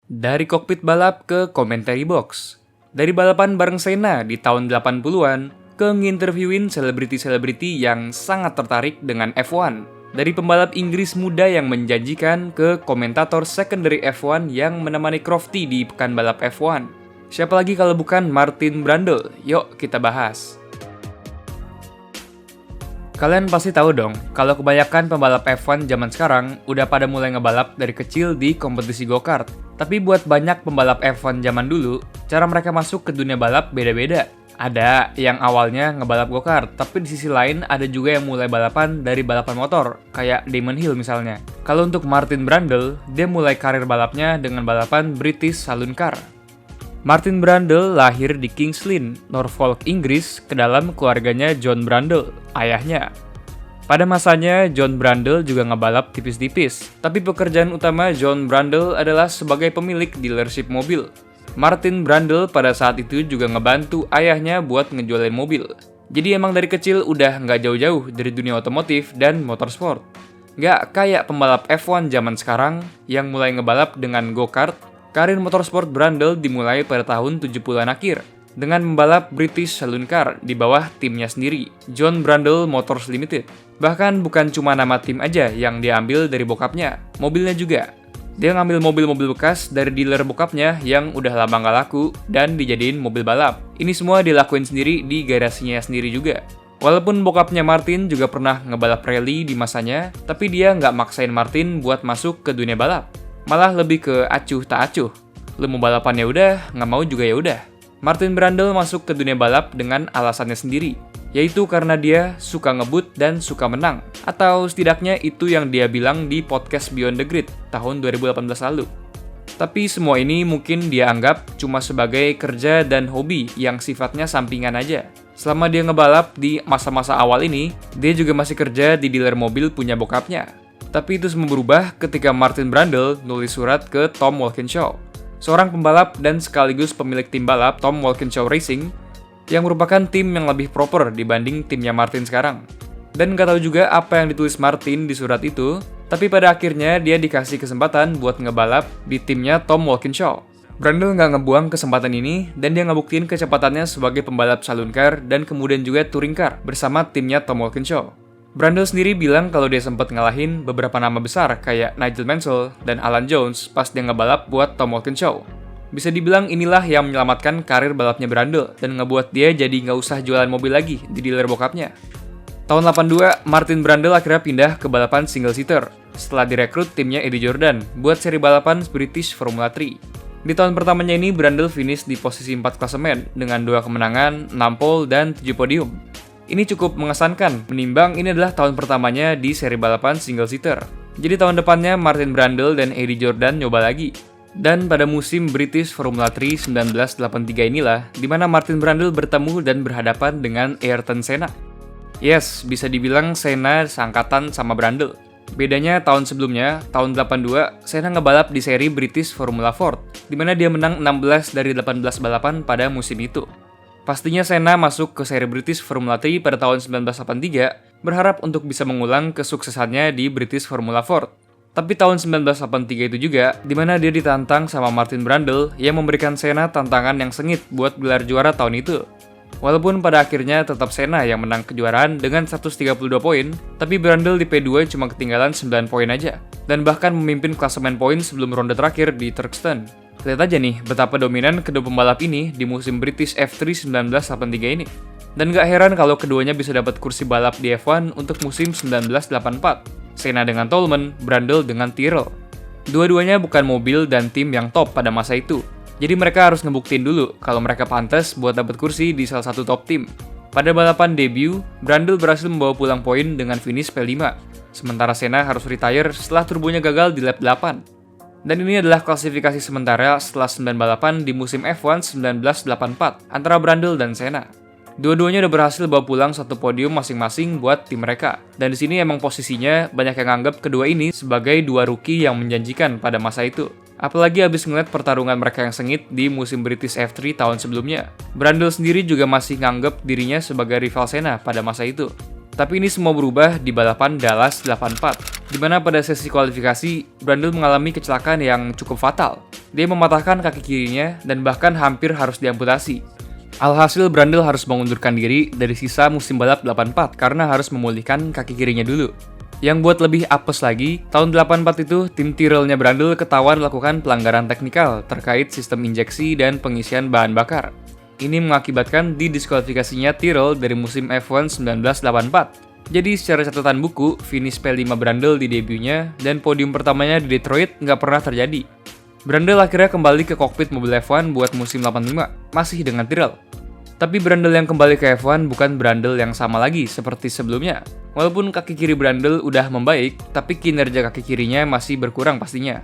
Dari kokpit balap ke commentary box. Dari balapan bareng Senna di tahun 80-an ke nginterviewin selebriti-selebriti yang sangat tertarik dengan F1. Dari pembalap Inggris muda yang menjanjikan ke komentator secondary F1 yang menemani Crofty di pekan balap F1. Siapa lagi kalau bukan Martin Brundle? Yuk kita bahas. Kalian pasti tahu dong, kalau kebanyakan pembalap F1 zaman sekarang udah pada mulai ngebalap dari kecil di kompetisi go-kart. Tapi buat banyak pembalap F1 zaman dulu, cara mereka masuk ke dunia balap beda-beda. Ada yang awalnya ngebalap go-kart, tapi di sisi lain ada juga yang mulai balapan dari balapan motor, kayak Damon Hill misalnya. Kalau untuk Martin Brundle, dia mulai karir balapnya dengan balapan British Saloon Car. Martin Brundle lahir di Kings Lynn, Norfolk, Inggris, ke dalam keluarganya John Brundle, ayahnya. Pada masanya, John Brundle juga ngebalap tipis-tipis, tapi pekerjaan utama John Brundle adalah sebagai pemilik dealership mobil. Martin Brundle pada saat itu juga ngebantu ayahnya buat ngejualin mobil. Jadi emang dari kecil udah nggak jauh-jauh dari dunia otomotif dan motorsport. Nggak kayak pembalap F1 zaman sekarang yang mulai ngebalap dengan go-kart. Karir motorsport Brundle dimulai pada tahun 70-an akhir dengan membalap British Saloon Car di bawah timnya sendiri, John Brundle Motors Limited. Bahkan bukan cuma nama tim aja yang dia ambil dari bokapnya, mobilnya juga. Dia ngambil mobil-mobil bekas dari dealer bokapnya yang udah lama nggak laku dan dijadiin mobil balap. Ini semua dilakuin sendiri di garasinya sendiri juga. Walaupun bokapnya Martin juga pernah ngebalap rally di masanya, tapi dia nggak maksain Martin buat masuk ke dunia balap. Malah lebih ke acuh tak acuh. Lu mau balapan ya udah, nggak mau juga ya udah. Martin Brundle masuk ke dunia balap dengan alasannya sendiri, yaitu karena dia suka ngebut dan suka menang. Atau setidaknya itu yang dia bilang di podcast Beyond the Grid tahun 2018 lalu. Tapi semua ini mungkin dia anggap cuma sebagai kerja dan hobi yang sifatnya sampingan aja. Selama dia ngebalap di masa-masa awal ini, dia juga masih kerja di dealer mobil punya bokapnya. Tapi itu semua berubah ketika Martin Brundle nulis surat ke Tom Walkinshaw, seorang pembalap dan sekaligus pemilik tim balap Tom Walkinshaw Racing, yang merupakan tim yang lebih proper dibanding timnya Martin sekarang. Dan nggak tahu juga apa yang ditulis Martin di surat itu, tapi pada akhirnya dia dikasih kesempatan buat ngebalap di timnya Tom Walkinshaw. Brundle nggak ngebuang kesempatan ini, dan dia ngebuktiin kecepatannya sebagai pembalap saloon car dan kemudian juga touring car bersama timnya Tom Walkinshaw. Brundle sendiri bilang kalau dia sempat ngalahin beberapa nama besar kayak Nigel Mansell dan Alan Jones pas dia ngebalap buat Tom Walkinshaw. Bisa dibilang inilah yang menyelamatkan karir balapnya Brundle dan ngebuat dia jadi nggak usah jualan mobil lagi di dealer bokapnya. Tahun 82, Martin Brundle akhirnya pindah ke balapan single seater setelah direkrut timnya Eddie Jordan buat seri balapan British Formula 3. Di tahun pertamanya ini, Brundle finish di posisi 4 klasemen dengan 2 kemenangan, 6 pole, dan 7 podium. Ini cukup mengesankan, menimbang ini adalah tahun pertamanya di seri balapan single seater. Jadi tahun depannya Martin Brundle dan Eddie Jordan nyoba lagi. Dan pada musim British Formula 3 1983 inilah, di mana Martin Brundle bertemu dan berhadapan dengan Ayrton Senna. Yes, bisa dibilang Senna seangkatan sama Brundle. Bedanya tahun sebelumnya, tahun 82, Senna ngebalap di seri British Formula 4, di mana dia menang 16 dari 18 balapan pada musim itu. Pastinya Senna masuk ke seri British Formula 3 pada tahun 1983, berharap untuk bisa mengulang kesuksesannya di British Formula 4. Tapi tahun 1983 itu juga, di mana dia ditantang sama Martin Brundle yang memberikan Senna tantangan yang sengit buat gelar juara tahun itu. Walaupun pada akhirnya tetap Senna yang menang kejuaraan dengan 132 poin, tapi Brundle di P2 cuma ketinggalan 9 poin aja, dan bahkan memimpin klasemen poin sebelum ronde terakhir di Turkeston. Lihat aja nih betapa dominan kedua pembalap ini di musim British F3 1983 ini. Dan gak heran kalau keduanya bisa dapat kursi balap di F1 untuk musim 1984. Senna dengan Toleman, Brundle dengan Tyrrell. Dua-duanya bukan mobil dan tim yang top pada masa itu. Jadi mereka harus ngebuktiin dulu kalau mereka pantas buat dapat kursi di salah satu top tim. Pada balapan debut, Brundle berhasil membawa pulang poin dengan finish P5. Sementara Senna harus retire setelah turbonya gagal di lap 8. Dan ini adalah klasifikasi sementara setelah 9 balapan di musim F1 1984 antara Brundle dan Senna. Dua-duanya udah berhasil bawa pulang satu podium masing-masing buat tim mereka. Dan di sini emang posisinya banyak yang nganggap kedua ini sebagai dua rookie yang menjanjikan pada masa itu. Apalagi abis ngeliat pertarungan mereka yang sengit di musim British F3 tahun sebelumnya. Brundle sendiri juga masih nganggap dirinya sebagai rival Senna pada masa itu. Tapi ini semua berubah di balapan Dallas 84, di mana pada sesi kualifikasi, Brundle mengalami kecelakaan yang cukup fatal. Dia mematahkan kaki kirinya dan bahkan hampir harus diamputasi. Alhasil Brundle harus mengundurkan diri dari sisa musim balap 84 karena harus memulihkan kaki kirinya dulu. Yang buat lebih apes lagi, tahun 84 itu tim Tyrrell-nya Brundle ketahuan melakukan pelanggaran teknikal terkait sistem injeksi dan pengisian bahan bakar. Ini mengakibatkan didiskualifikasinya Tyrrell dari musim F1 1984. Jadi secara catatan buku, finish P5 Brundle di debutnya dan podium pertamanya di Detroit nggak pernah terjadi. Brundle akhirnya kembali ke kokpit mobil F1 buat musim 85, masih dengan Tyrrell. Tapi Brundle yang kembali ke F1 bukan Brundle yang sama lagi seperti sebelumnya. Walaupun kaki kiri Brundle udah membaik, tapi kinerja kaki kirinya masih berkurang pastinya.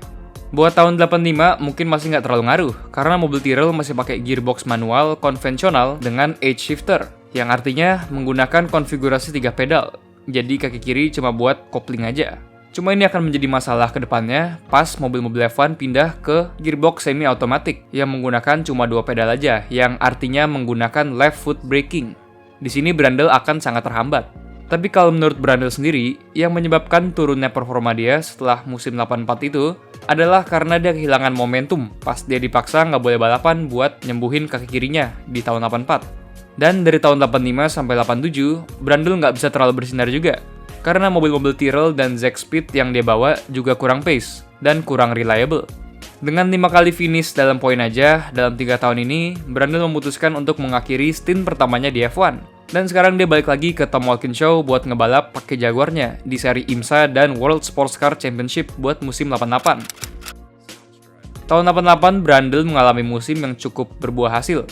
Buat tahun 85 mungkin masih nggak terlalu ngaruh, karena mobil Tyrrell masih pakai gearbox manual konvensional dengan edge shifter, yang artinya menggunakan konfigurasi 3 pedal, jadi kaki kiri cuma buat kopling aja. Cuma ini akan menjadi masalah ke depannya pas mobil-mobil F1 pindah ke gearbox semi-automatic yang menggunakan cuma 2 pedal aja, yang artinya menggunakan left foot braking. Di sini Brundle akan sangat terhambat. Tapi kalau menurut Brundle sendiri, yang menyebabkan turunnya performa dia setelah musim 84 itu adalah karena dia kehilangan momentum pas dia dipaksa nggak boleh balapan buat nyembuhin kaki kirinya di tahun 84. Dan dari tahun 85 sampai 87, Brundle nggak bisa terlalu bersinar juga, karena mobil-mobil Tyrrell dan Zack Speed yang dia bawa juga kurang pace dan kurang reliable. Dengan 5 kali finish dalam poin aja dalam 3 tahun ini, Brundle memutuskan untuk mengakhiri stint pertamanya di F1. Dan sekarang dia balik lagi ke Tom Watkins Show buat ngebalap pakai Jaguarnya di seri IMSA dan World Sports Car Championship buat musim 88. Tahun 88, Brundle mengalami musim yang cukup berbuah hasil.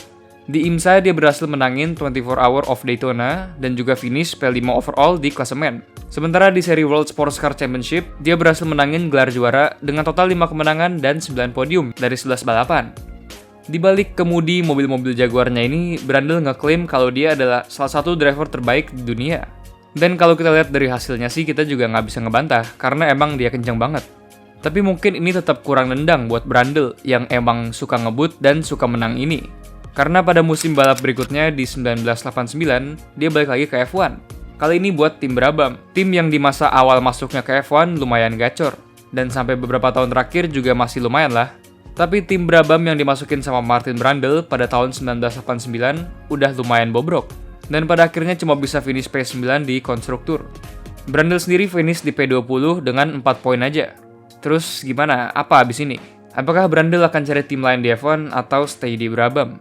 Di IMSA dia berhasil menangin 24 Hour of Daytona dan juga finish P5 overall di klasemen. Sementara di seri World Sports Car Championship, dia berhasil menangin gelar juara dengan total 5 kemenangan dan 9 podium dari 11 balapan. Di balik kemudi mobil-mobil Jaguarnya ini, Brundle ngeklaim kalau dia adalah salah satu driver terbaik di dunia. Dan kalau kita lihat dari hasilnya sih, kita juga nggak bisa ngebantah, karena emang dia kenceng banget. Tapi mungkin ini tetap kurang nendang buat Brundle yang emang suka ngebut dan suka menang ini. Karena pada musim balap berikutnya di 1989, dia balik lagi ke F1. Kali ini buat tim Brabham, tim yang di masa awal masuknya ke F1 lumayan gacor. Dan sampai beberapa tahun terakhir juga masih lumayan lah. Tapi tim Brabham yang dimasukin sama Martin Brundle pada tahun 1989 udah lumayan bobrok. Dan pada akhirnya cuma bisa finish P9 di konstruktur. Brundle sendiri finish di P20 dengan 4 poin aja. Terus gimana? Apa abis ini? Apakah Brundle akan cari tim lain di F1 atau stay di Brabham?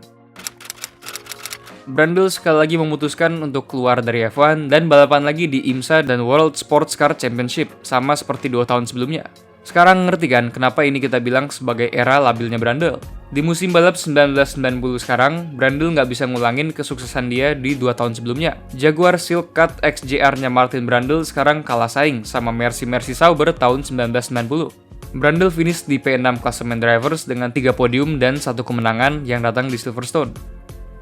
Brundle sekali lagi memutuskan untuk keluar dari F1 dan balapan lagi di IMSA dan World Sports Car Championship, sama seperti 2 tahun sebelumnya. Sekarang ngerti kan kenapa ini kita bilang sebagai era labilnya Brundle? Di musim balap 1990 sekarang, Brundle nggak bisa ngulangin kesuksesan dia di 2 tahun sebelumnya. Jaguar Silk Cut XJR-nya Martin Brundle sekarang kalah saing sama Mercy Sauber tahun 1990. Brundle finish di P6 klasemen drivers dengan 3 podium dan 1 kemenangan yang datang di Silverstone.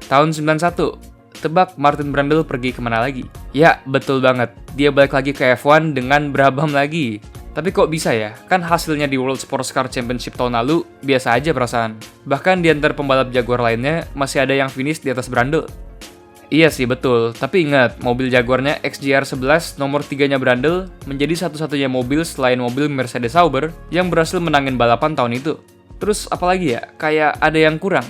Tahun 91, tebak Martin Brundle pergi kemana lagi? Ya, betul banget. Dia balik lagi ke F1 dengan Brabham lagi. Tapi kok bisa ya? Kan hasilnya di World Sports Car Championship tahun lalu biasa aja perasaan. Bahkan di antara pembalap Jaguar lainnya masih ada yang finish di atas Brundle. Iya sih betul, tapi ingat mobil Jaguarnya XJR11 nomor 3-nya Brundle menjadi satu-satunya mobil selain mobil Mercedes Sauber yang berhasil menangin balapan tahun itu. Terus apalagi ya? Kayak ada yang kurang.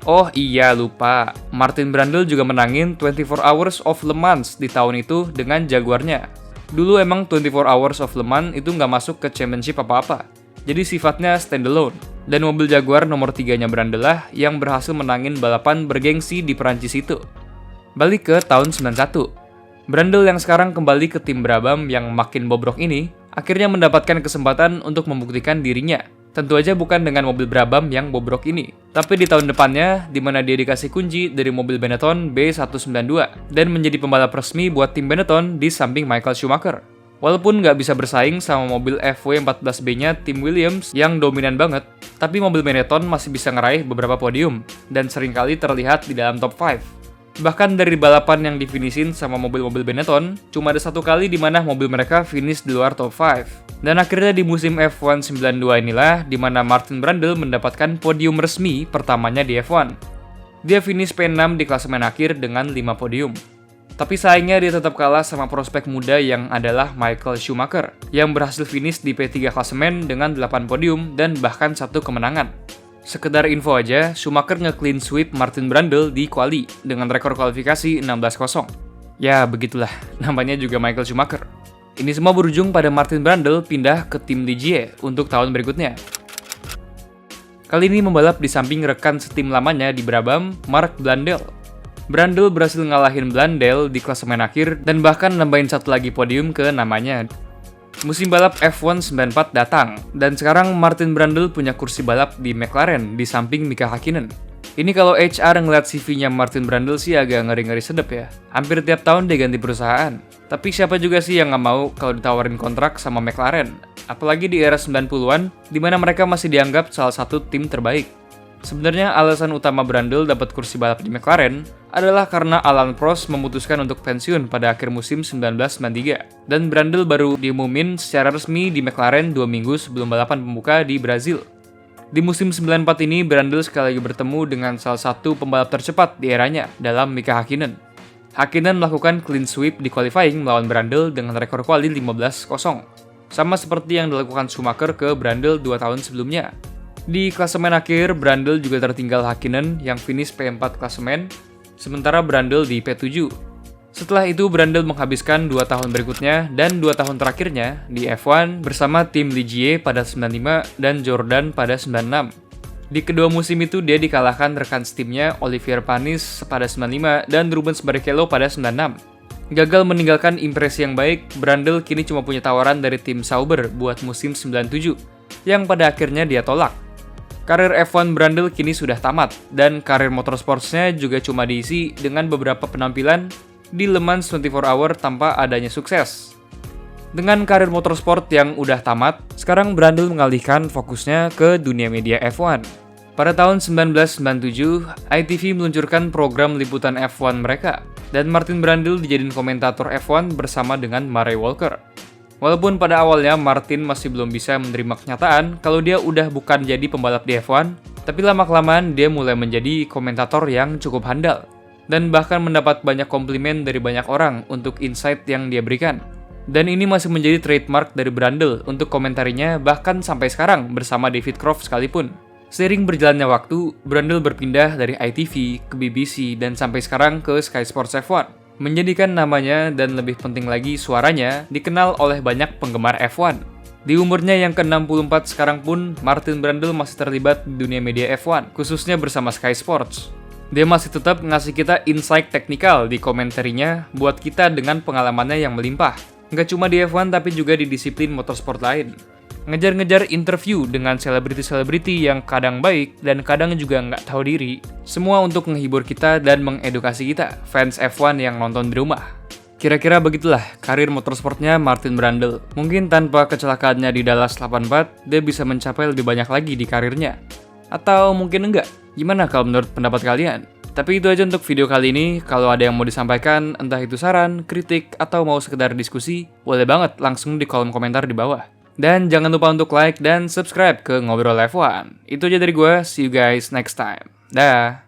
Oh iya lupa, Martin Brundle juga menangin 24 Hours of Le Mans di tahun itu dengan Jaguarnya. Dulu emang 24 Hours of Le Mans itu nggak masuk ke championship apa-apa, jadi sifatnya standalone. Dan mobil Jaguar nomor 3-nya Brundle lah yang berhasil menangin balapan bergengsi di Perancis itu. Balik ke tahun 91. Brundle yang sekarang kembali ke tim Brabham yang makin bobrok ini, akhirnya mendapatkan kesempatan untuk membuktikan dirinya. Tentu aja bukan dengan mobil Brabham yang bobrok ini, tapi di tahun depannya, di mana dia dikasih kunci dari mobil Benetton B192 dan menjadi pembalap resmi buat tim Benetton di samping Michael Schumacher. Walaupun nggak bisa bersaing sama mobil FW14B-nya tim Williams yang dominan banget, tapi mobil Benetton masih bisa ngeraih beberapa podium dan seringkali terlihat di dalam top 5. Bahkan dari balapan yang difinishin sama mobil-mobil Benetton, cuma ada 1 kali di mana mobil mereka finish di luar top 5. Dan akhirnya di musim F1 92 inilah di mana Martin Brundle mendapatkan podium resmi pertamanya di F1. Dia finish P6 di klasemen akhir dengan 5 podium. Tapi sayangnya dia tetap kalah sama prospek muda yang adalah Michael Schumacher, yang berhasil finish di P3 klasemen dengan 8 podium dan bahkan 1 kemenangan. Sekedar info aja, Schumacher nge-clean sweep Martin Brundle di quali dengan rekor kualifikasi 16-0. Ya, begitulah, namanya juga Michael Schumacher. Ini semua berujung pada Martin Brundle pindah ke tim Ligier untuk tahun berikutnya. Kali ini membalap di samping rekan setim lamanya di Brabham, Mark Blundell. Brundle berhasil ngalahin Blundell di klasemen akhir dan bahkan nambahin 1 lagi podium ke namanya. Musim balap F1 94 datang, dan sekarang Martin Brundle punya kursi balap di McLaren di samping Mika Häkkinen. Ini kalau HR ngeliat CV-nya Martin Brundle sih agak ngeri-ngeri sedep ya. Hampir tiap tahun dia ganti perusahaan. Tapi siapa juga sih yang nggak mau kalau ditawarin kontrak sama McLaren? Apalagi di era 90-an, di mana mereka masih dianggap salah satu tim terbaik. Sebenarnya alasan utama Brundle dapat kursi balap di McLaren adalah karena Alain Prost memutuskan untuk pensiun pada akhir musim 1993, dan Brundle baru diumumin secara resmi di McLaren 2 minggu sebelum balapan pembuka di Brazil. Di musim 94 ini, Brundle sekali lagi bertemu dengan salah satu pembalap tercepat di eranya dalam Mika Häkkinen. Häkkinen melakukan clean sweep di qualifying melawan Brundle dengan rekor quali 15-0, sama seperti yang dilakukan Schumacher ke Brundle 2 tahun sebelumnya. Di klasemen akhir, Brundle juga tertinggal Häkkinen yang finish P4 klasemen, sementara Brundle di P7. Setelah itu, Brundle menghabiskan 2 tahun berikutnya dan 2 tahun terakhirnya di F1 bersama tim Ligier pada 95 dan Jordan pada 96. Di kedua musim itu, dia dikalahkan rekan setimnya Olivier Panis pada 95 dan Rubens Barrichello pada 96. Gagal meninggalkan impresi yang baik, Brundle kini cuma punya tawaran dari tim Sauber buat musim 97, yang pada akhirnya dia tolak. Karir F1 Brundle kini sudah tamat, dan karir motorsportsnya juga cuma diisi dengan beberapa penampilan di Le Mans 24 Hour tanpa adanya sukses. Dengan karir motorsport yang udah tamat, sekarang Brundle mengalihkan fokusnya ke dunia media F1. Pada tahun 1997, ITV meluncurkan program liputan F1 mereka, dan Martin Brundle dijadiin komentator F1 bersama dengan Murray Walker. Walaupun pada awalnya Martin masih belum bisa menerima kenyataan kalau dia udah bukan jadi pembalap di F1, tapi lama-kelamaan dia mulai menjadi komentator yang cukup handal, dan bahkan mendapat banyak komplimen dari banyak orang untuk insight yang dia berikan. Dan ini masih menjadi trademark dari Brundle untuk komentarinya bahkan sampai sekarang bersama David Croft sekalipun. Seiring berjalannya waktu, Brundle berpindah dari ITV ke BBC dan sampai sekarang ke Sky Sports F1. Menjadikan namanya dan lebih penting lagi suaranya dikenal oleh banyak penggemar F1. Di umurnya yang ke-64 sekarang pun, Martin Brundle masih terlibat di dunia media F1, khususnya bersama Sky Sports. Dia masih tetap ngasih kita insight teknikal di komentarinya buat kita dengan pengalamannya yang melimpah. Nggak cuma di F1 tapi juga di disiplin motorsport lain. Ngejar-ngejar interview dengan selebriti-selebriti yang kadang baik dan kadang juga nggak tahu diri. Semua untuk menghibur kita dan mengedukasi kita, fans F1 yang nonton di rumah. Kira-kira begitulah karir motorsportnya Martin Brundle. Mungkin tanpa kecelakaannya di Dallas 84, dia bisa mencapai lebih banyak lagi di karirnya. Atau mungkin enggak. Gimana kalau menurut pendapat kalian? Tapi itu aja untuk video kali ini. Kalau ada yang mau disampaikan, entah itu saran, kritik, atau mau sekedar diskusi, boleh banget langsung di kolom komentar di bawah. Dan jangan lupa untuk like dan subscribe ke Ngobrol F1. Itu aja dari gue, see you guys next time. Dah.